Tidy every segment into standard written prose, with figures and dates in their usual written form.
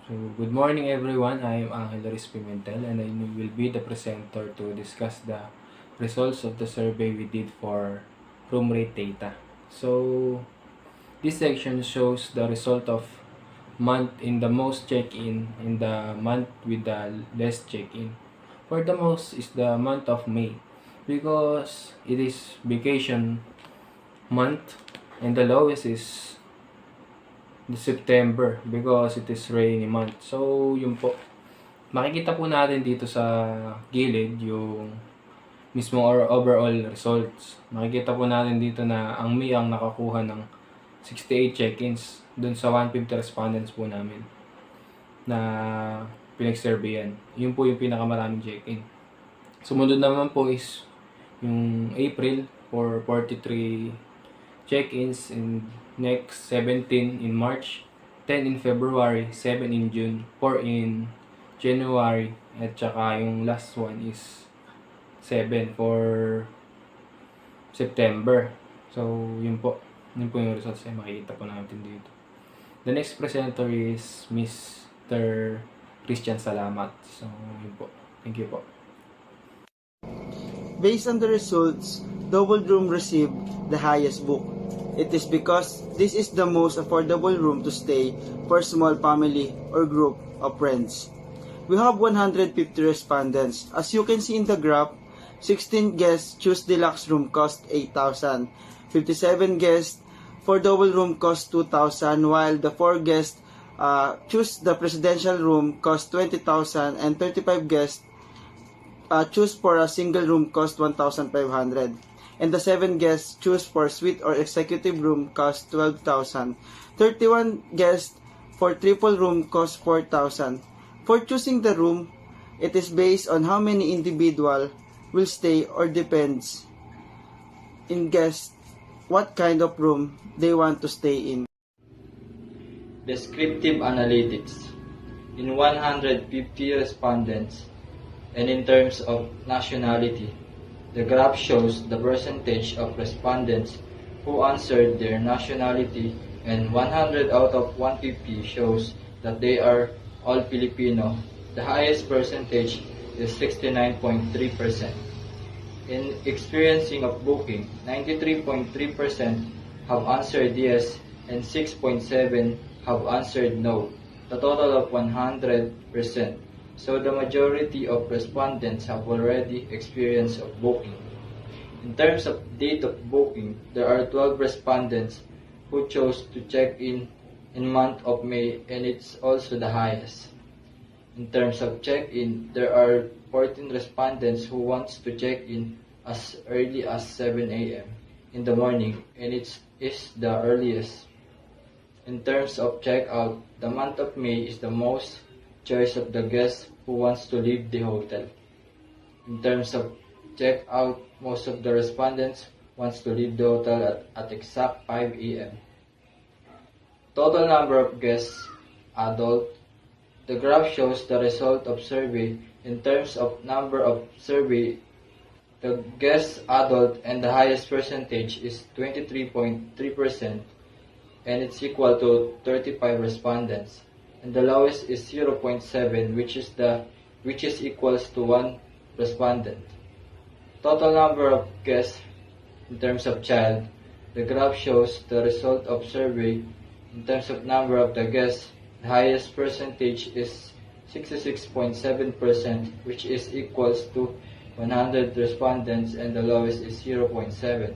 So, good morning everyone. I am Angel Riz Pimentel and I will be the presenter to discuss the results of the survey we did for room rate data. So, this section shows the result of month in the most check-in and the month with the less check-in. For the most is the month of May because it is vacation month, and the lowest is the September because it is rainy month. So, yun po. Makikita po natin dito sa gilid yung mismo or overall results. Makikita po natin dito na ang May ang nakakuha ng 68 check-ins dun sa 150 respondents po namin na pinag-surveyan. Yun po yung pinakamaraming check-in. Sumunod naman po is yung April for 43 check-ins, and next 17 in March, 10 in February, 7 in June, 4 in January, at saka yung last one is 7 for September. So, yun po. Yun po yung results ay makikita po natin dito. The next presenter is Mr. Christian Salamat. So, yun po. Thank you po. Based on the results, Double Room received the highest book. It is because this is the most affordable room to stay for a small family or group of friends. We have 150 respondents. As you can see in the graph, 16 guests choose deluxe room cost 8,000. 57 guests for double room cost 2,000, while the 4 guests choose the presidential room cost 20,000, and 35 guests choose for a single room cost 1,500. And the 7 guests choose for suite or executive room cost 12,000. 31 guests for triple room cost 4,000. For choosing the room, it is based on how many individual will stay or depends in guests what kind of room they want to stay in. Descriptive analytics. In 150 respondents and in terms of nationality, the graph shows the percentage of respondents who answered their nationality, and 100 out of 150 shows that they are all Filipino. The highest percentage is 69.3%. In experiencing of booking, 93.3% have answered yes and 6.7% have answered no, the total of 100%. So the majority of respondents have already experienced of booking. In terms of date of booking, there are 12 respondents who chose to check in month of May, and it's also the highest. In terms of check-in, there are 14 respondents who wants to check in as early as 7 a.m. in the morning, and it is the earliest. In terms of check-out, the month of May is the most choice of the guests who wants to leave the hotel. In terms of check-out, most of the respondents wants to leave the hotel at exact 5 a.m. Total number of guests, adult. The graph shows the result of survey. In terms of number of survey, the guest adult and the highest percentage is 23.3%, and it's equal to 35 respondents. And the lowest is 0.7, which is equals to 1 respondent. Total number of guests in terms of child. The graph shows the result of survey. In terms of number of the guests, the highest percentage is 66.7%, which is equals to 100 respondents, and the lowest is 0.7.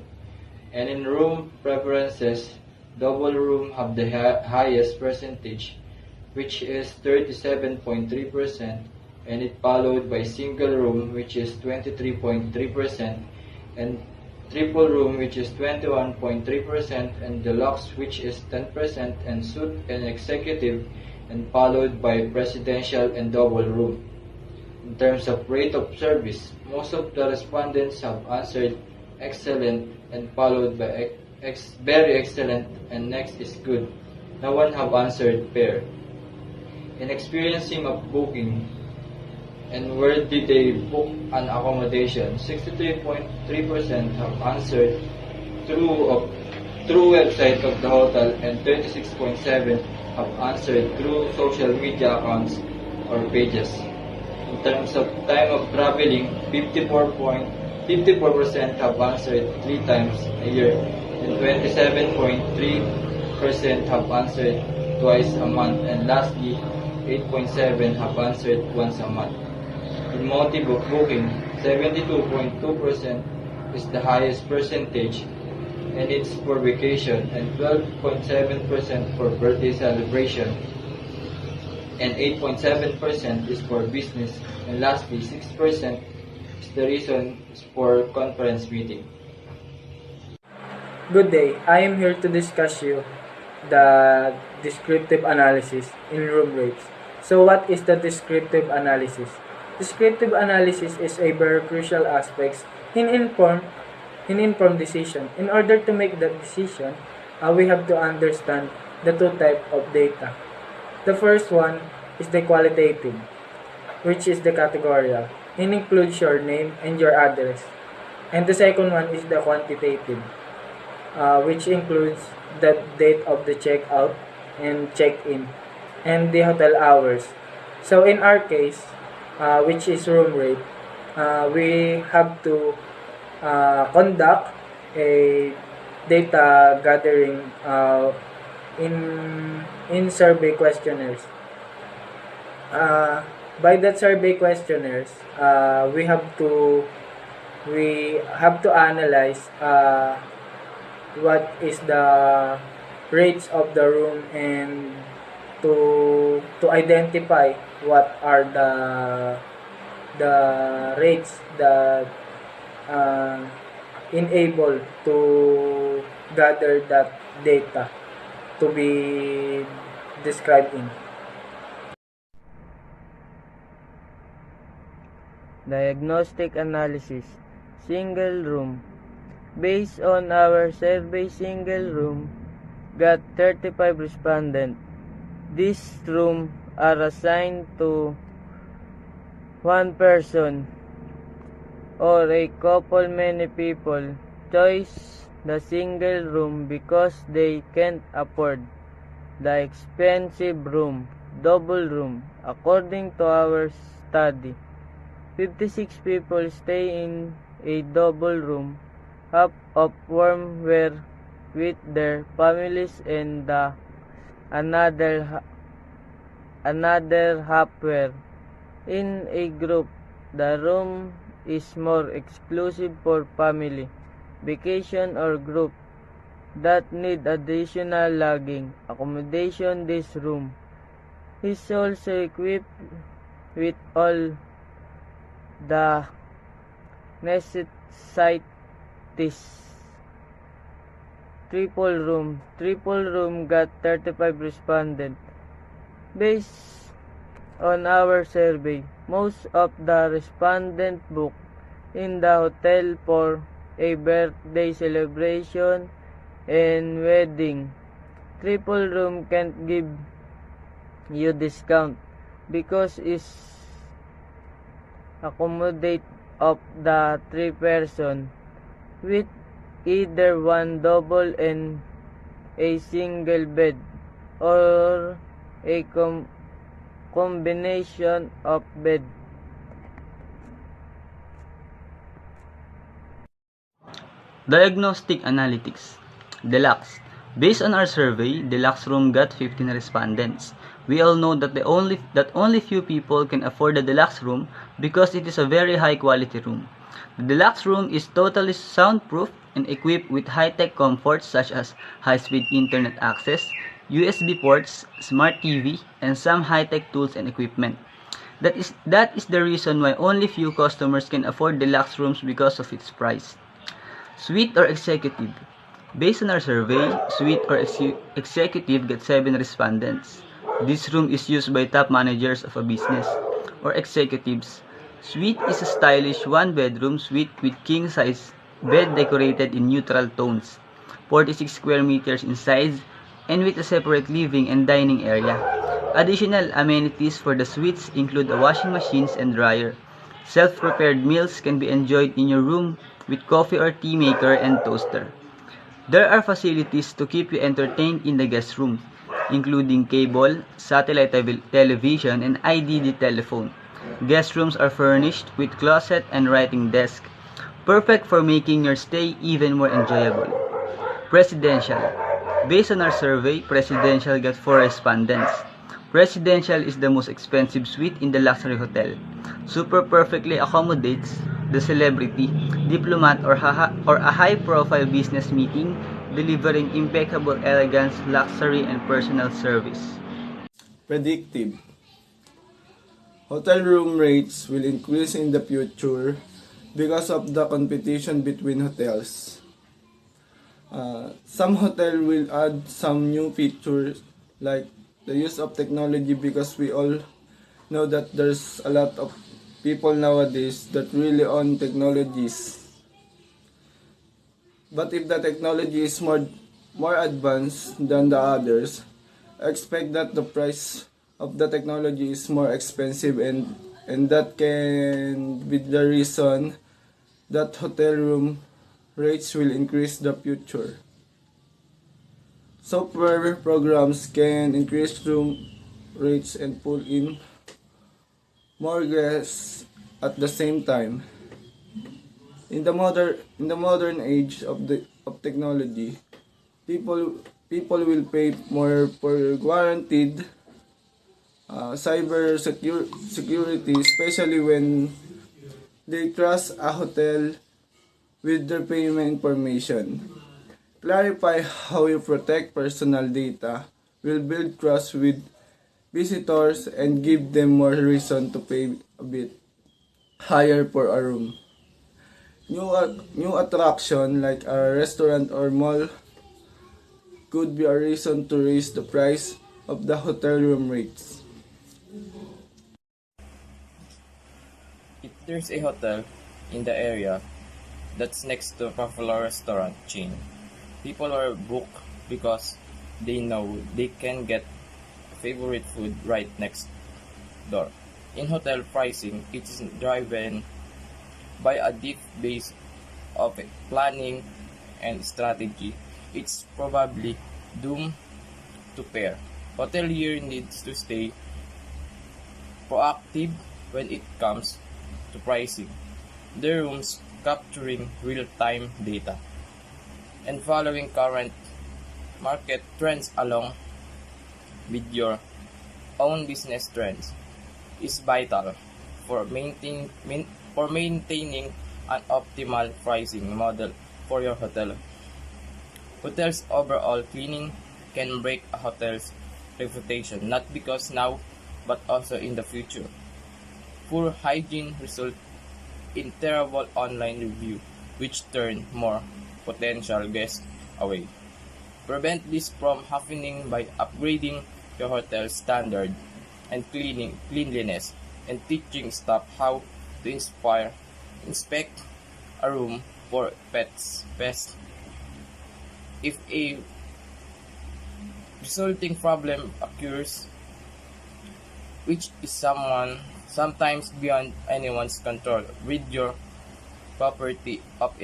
And in room preferences, double room have the highest percentage, which is 37.3%, and it followed by single room, which is 23.3%, and triple room, which is 21.3%, and deluxe, which is 10%, and suite and executive, and followed by presidential and double room. In terms of rate of service, most of the respondents have answered excellent, and followed by very excellent, and next is good. No one have answered fair. In experiencing of booking and where did they book an accommodation, 63.3% have answered through website of the hotel, and 36.7% have answered through social media accounts or pages. In terms of time of traveling, 54% have answered 3 times a year, and 27.3% have answered twice a month, and lastly, 8.7% have answered once a month. In multi-book booking, 72.2% is the highest percentage, and it's for vacation, and 12.7% for birthday celebration, and 8.7% is for business, and lastly, 6% is the reason for conference meeting. Good day. I am here to discuss you the descriptive analysis in room rates. So what is the descriptive analysis? Descriptive analysis is a very crucial aspect in informed decision. In order to make that decision, we have to understand the two types of data. The first one is the qualitative, which is the categorical. It includes your name and your address. And the second one is the quantitative, which includes the date of the checkout and check-in and the hotel hours. So in our case, which is room rate, we have to conduct a data gathering in survey questionnaires. By that survey questionnaires, we have to analyze what is the rates of the room, and to identify what are the rates that enable to gather that data to be described in. Diagnostic analysis. Single room. Based on our survey, single room got 35 respondents. These rooms are assigned to one person or a couple. Many people choose the single room because they can't afford the expensive room, double room. According to our study, 56 people stay in a double room. Half of them were with their families, and the another half were in a group. The room is more exclusive for family, vacation, or group that need additional lodging accommodation. This room is also equipped with all the necessities. Triple room got 35 respondents. Based on our survey, most of the respondents booked in the hotel for a birthday celebration and wedding. Triple room can't give you discount because it's accommodate of the 3 person with either one double and a single bed, or a combination of bed. Diagnostic Analytics. Deluxe. Based on our survey, Deluxe room got 15 respondents. We all know that only few people can afford the Deluxe room because it is a very high quality room. The Deluxe room is totally soundproof and equipped with high-tech comforts such as high-speed internet access, USB ports, smart TV, and some high-tech tools and equipment. That is the reason why only few customers can afford Deluxe rooms because of its price. Suite or Executive. Based on our survey, Suite or Executive got 7 respondents. This room is used by top managers of a business or executives. Suite is a stylish one-bedroom suite with king-size bed decorated in neutral tones, 46 square meters in size, and with a separate living and dining area. Additional amenities for the suites include a washing machine and dryer. Self-prepared meals can be enjoyed in your room with coffee or tea maker and toaster. There are facilities to keep you entertained in the guest room. including cable, satellite television, and IDD telephone. Guest rooms are furnished with closet and writing desk, perfect for making your stay even more enjoyable. Presidential. Based on our survey, Presidential got 4 respondents. Presidential is the most expensive suite in the luxury hotel. Super perfectly accommodates the celebrity, diplomat, or a high-profile business meeting, delivering impeccable elegance, luxury, and personal service. Predictive. Hotel room rates will increase in the future because of the competition between hotels. Some hotel will add some new features like the use of technology, because we all know that there's a lot of people nowadays that really own technologies. But if the technology is more advanced than the others, expect that the price of the technology is more expensive, and that can be the reason that hotel room rates will increase the future. Software programs can increase room rates and pull in more guests at the same time. In the modern age of technology, people will pay more for guaranteed security, especially when they trust a hotel with their payment information. Clarify how you protect personal data will build trust with visitors and give them more reason to pay a bit higher for a room. New attraction like a restaurant or mall could be a reason to raise the price of the hotel room rates. If there's a hotel in the area that's next to a popular restaurant chain, people are booked because they know they can get favorite food right next door. In hotel pricing, it is driven by a deep base of planning and strategy. It's probably doomed to pair. Hotelier needs to stay proactive when it comes to pricing their rooms, capturing real-time data, and following current market trends along with your own business trends is vital for maintaining an optimal pricing model for your hotel. Hotels' overall cleaning can break a hotel's reputation, not because now, but also in the future. Poor hygiene results in terrible online review, which turn more potential guests away. Prevent this from happening by upgrading your hotel standard and cleanliness, and teaching staff how to inspect a room for pests. If a resulting problem occurs, which is sometimes beyond anyone's control, rid your property of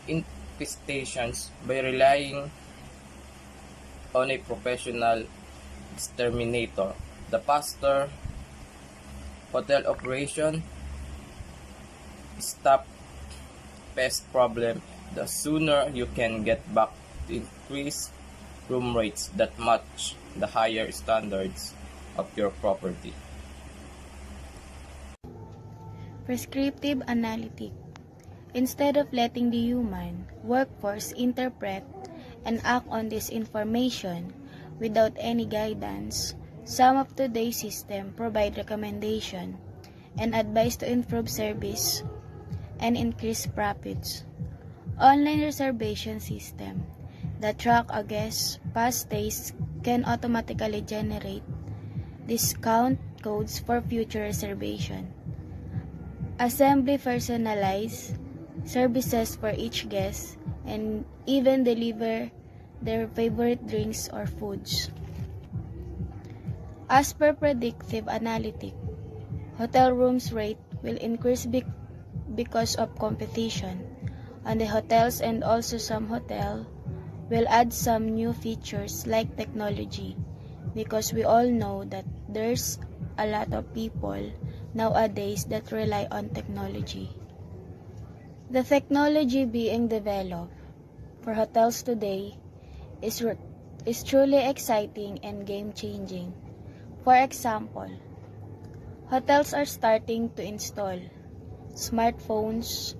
infestations by relying on a professional exterminator. The faster hotel operation stop pest problem, the sooner you can get back to increase room rates that match the higher standards of your property. Prescriptive analytic. Instead of letting the human workforce interpret and act on this information without any guidance, some of today's systems provide recommendation and advice to improve service and increase profits. Online reservation system that track a guest's past stays can automatically generate discount codes for future reservation. Assembly personalized services for each guest and even deliver their favorite drinks or foods. As per predictive analytic, hotel rooms rate will increase because of competition on the hotels, and also some hotel We'll add some new features like technology because we all know that there's a lot of people nowadays that rely on technology. The technology being developed for hotels today is truly exciting and game-changing. For example, hotels are starting to install smartphones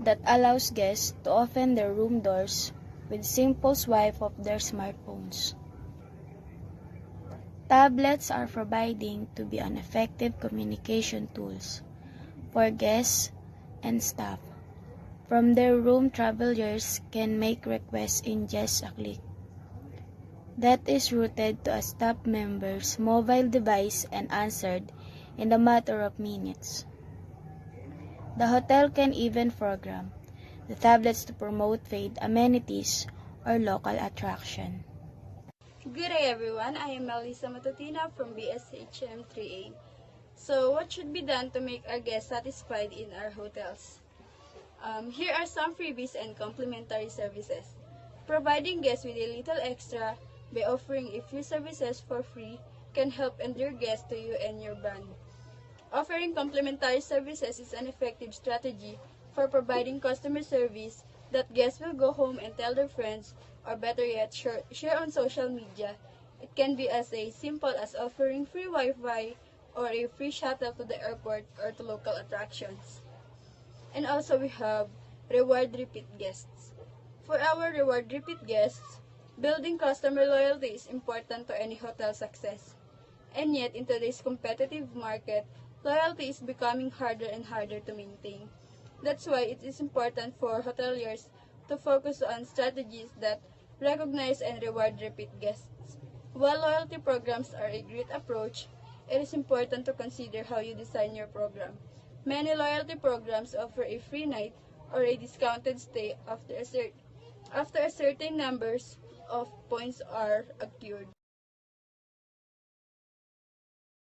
that allows guests to open their room doors with simple swipe of their smartphones. Tablets are providing to be an effective communication tools for guests and staff. From their room, travelers can make requests in just a click. That is routed to a staff member's mobile device and answered in a matter of minutes. The hotel can even program the tablets to promote paid amenities or local attraction. Good day everyone, I am Melissa Matutina from BSHM 3A. So what should be done to make our guests satisfied in our hotels? Here are some freebies and complimentary services. Providing guests with a little extra by offering a few services for free can help endear guests to you and your brand. Offering complimentary services is an effective strategy for providing customer service that guests will go home and tell their friends, or better yet, share on social media. It can be as simple as offering free Wi-Fi or a free shuttle to the airport or to local attractions. And also we have reward repeat guests. For our reward repeat guests, building customer loyalty is important to any hotel success. And yet, in today's competitive market, loyalty is becoming harder and harder to maintain. That's why it is important for hoteliers to focus on strategies that recognize and reward repeat guests. While loyalty programs are a great approach, it is important to consider how you design your program. Many loyalty programs offer a free night or a discounted stay after a certain numbers of points are accrued.